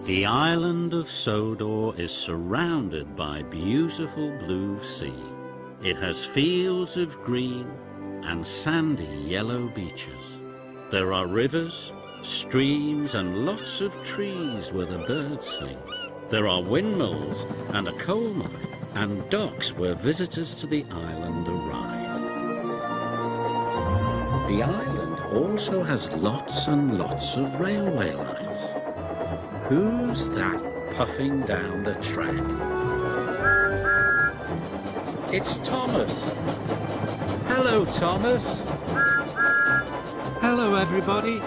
The island of Sodor is surrounded by beautiful blue sea. It has fields of green and sandy yellow beaches. There are rivers, streams and lots of trees where the birds sing. There are windmills and a coal mine and docks where visitors to the island arrive. The island also has lots and lots of railway lines. Who's that puffing down the track? It's Thomas. Hello, Thomas. Hello, everybody.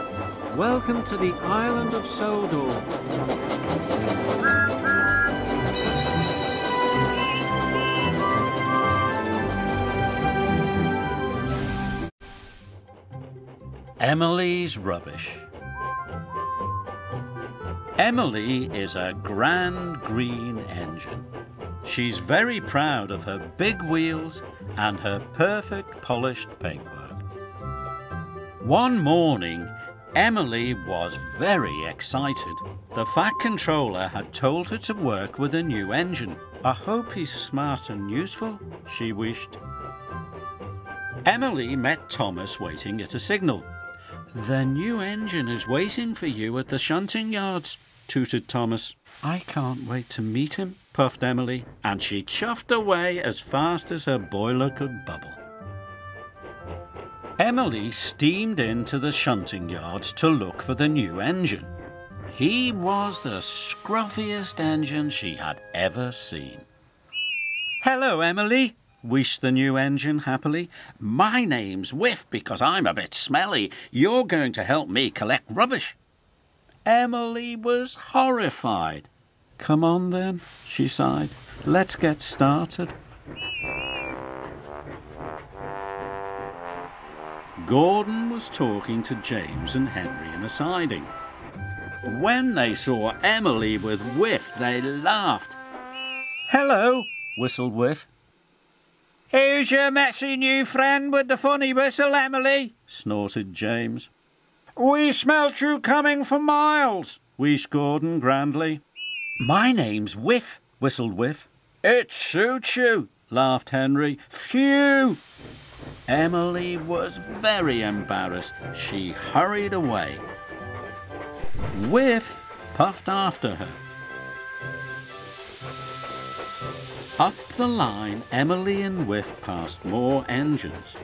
Welcome to the island of Sodor. Emily's rubbish. Emily is a grand green engine. She's very proud of her big wheels and her perfect polished paintwork. One morning, Emily was very excited. The Fat Controller had told her to work with a new engine. I hope he's smart and useful, she wished. Emily met Thomas waiting at a signal. The new engine is waiting for you at the shunting yards, tooted Thomas. I can't wait to meet him, puffed Emily, and she chuffed away as fast as her boiler could bubble. Emily steamed into the shunting yards to look for the new engine. He was the scruffiest engine she had ever seen. Hello, Emily, wished the new engine happily. My name's Whiff because I'm a bit smelly. You're going to help me collect rubbish. Emily was horrified. Come on then, she sighed. Let's get started. Gordon was talking to James and Henry in a siding. When they saw Emily with Whiff, they laughed. Hello, whistled Whiff. Who's your messy new friend with the funny whistle, Emily? Snorted James. We smelt you coming for miles, wheezed Gordon grandly. My name's Whiff, whistled Whiff. It suits you, laughed Henry. Phew! Emily was very embarrassed. She hurried away. Whiff puffed after her. Up the line, Emily and Whiff passed more engines.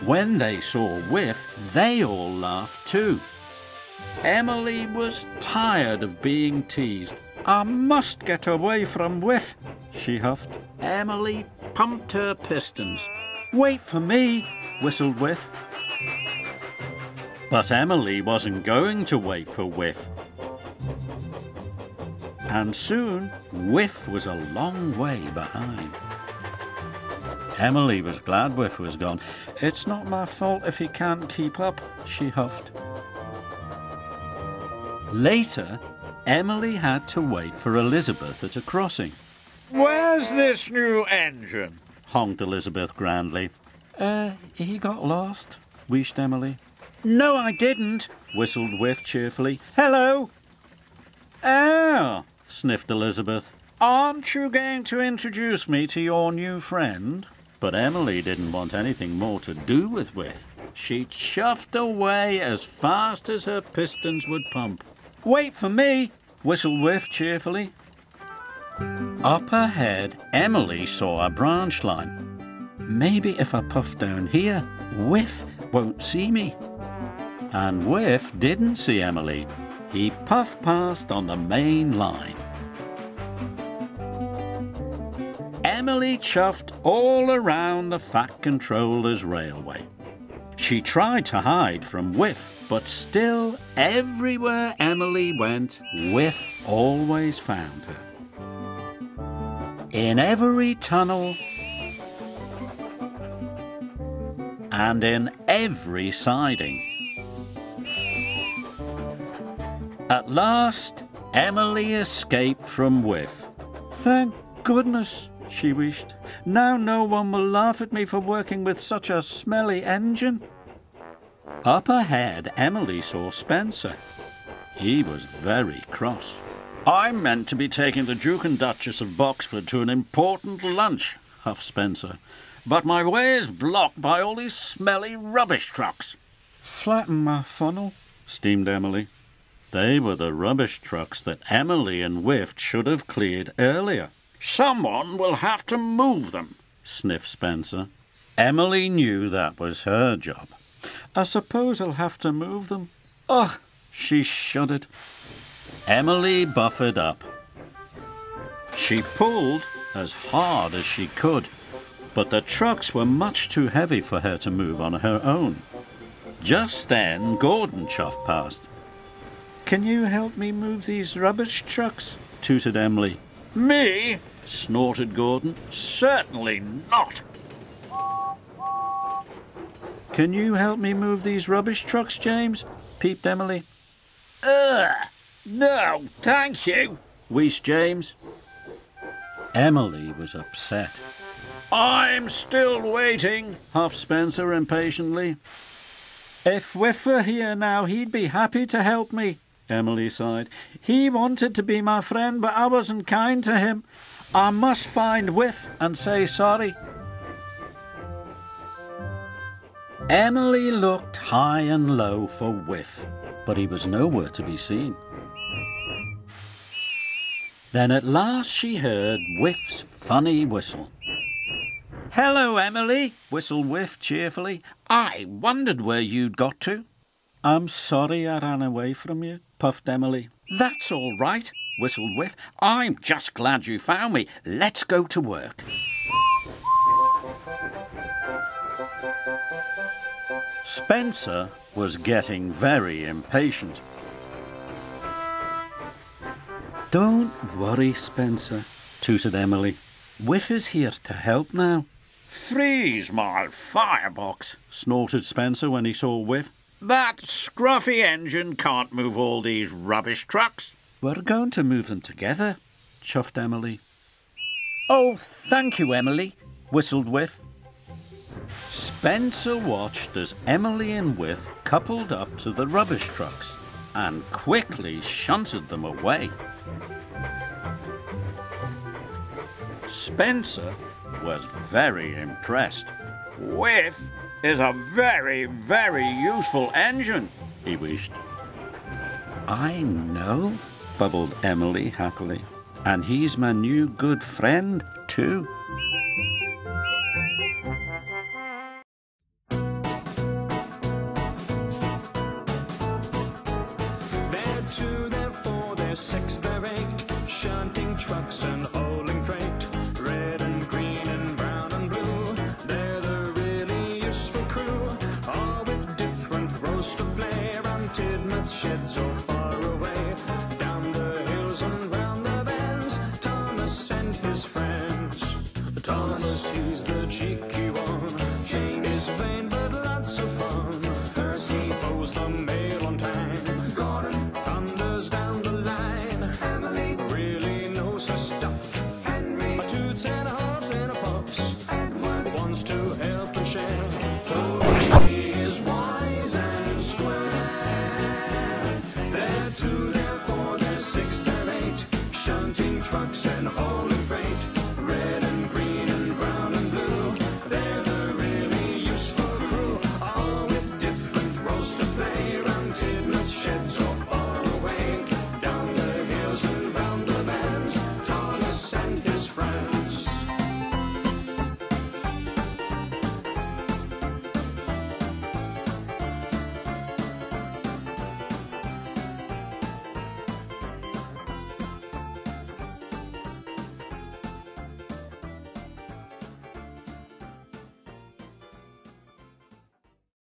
When they saw Whiff, they all laughed too. Emily was tired of being teased. I must get away from Whiff, she huffed. Emily pumped her pistons. Wait for me, whistled Whiff. But Emily wasn't going to wait for Whiff. And soon, Whiff was a long way behind. Emily was glad Whiff was gone. It's not my fault if he can't keep up, she huffed. Later, Emily had to wait for Elizabeth at a crossing. Where's this new engine? Honked Elizabeth grandly. He got lost, wished Emily. No, I didn't, whistled Whiff cheerfully. Hello. Oh, sniffed Elizabeth. Aren't you going to introduce me to your new friend? But Emily didn't want anything more to do with Whiff. She chuffed away as fast as her pistons would pump. Wait for me, whistled Whiff cheerfully. Up ahead, Emily saw a branch line. Maybe if I puff down here, Whiff won't see me. And Whiff didn't see Emily. He puffed past on the main line. Emily chuffed all around the Fat Controller's railway. She tried to hide from Whiff, but still, everywhere Emily went, Whiff always found her. In every tunnel and in every siding. At last, Emily escaped from Whiff. Thank goodness, she wished. Now no one will laugh at me for working with such a smelly engine. Up ahead, Emily saw Spencer. He was very cross. I'm meant to be taking the Duke and Duchess of Boxford to an important lunch, huffed Spencer. But my way is blocked by all these smelly rubbish trucks. Flatten my funnel, steamed Emily. They were the rubbish trucks that Emily and Whiff should have cleared earlier. Someone will have to move them, sniffed Spencer. Emily knew that was her job. I suppose I'll have to move them. Ugh, she shuddered. Emily buffered up. She pulled as hard as she could, but the trucks were much too heavy for her to move on her own. Just then, Gordon chuffed past. "Can you help me move these rubbish trucks?" tooted Emily. "Me?" snorted Gordon. "Certainly not." "Can you help me move these rubbish trucks, James?" peeped Emily. "No, thank you," wheezed James. Emily was upset. "I'm still waiting," huffed Spencer impatiently. "If Whiff were here now, he'd be happy to help me," Emily sighed. "He wanted to be my friend, but I wasn't kind to him. I must find Whiff and say sorry." Emily looked high and low for Whiff, but he was nowhere to be seen. Then at last she heard Whiff's funny whistle. "Hello, Emily," whistled Whiff cheerfully. "I wondered where you'd got to." "I'm sorry I ran away from you," puffed Emily. "That's all right," whistled Whiff. "I'm just glad you found me. Let's go to work." Spencer was getting very impatient. "Don't worry, Spencer," tooted Emily. "Whiff is here to help now." "Freeze my firebox," snorted Spencer when he saw Whiff. "That scruffy engine can't move all these rubbish trucks." "We're going to move them together," chuffed Emily. "Oh, thank you, Emily," whistled Whiff. Spencer watched as Emily and Whiff coupled up to the rubbish trucks and quickly shunted them away. Spencer was very impressed. "Whiff is a very, very useful engine," he wished. "I know," bubbled Emily happily. "And he's my new good friend, too." They're two, they're four, they're six, they're eight, shunting trucks and hauling freight. Red and green and brown and blue, they're the really useful crew, all with different roles to play around Tidmouth sheds or far away. Down the hills and round the bends, Thomas and his friends. Thomas, he's the cheeky one, James is vain but lots of fun. Percy pulls the mail on time, Gordon thunders down the line. Emily really knows her stuff, Henry a toots and a hops and a puffs. Edward wants to help and share, Toby is wise and square. They're two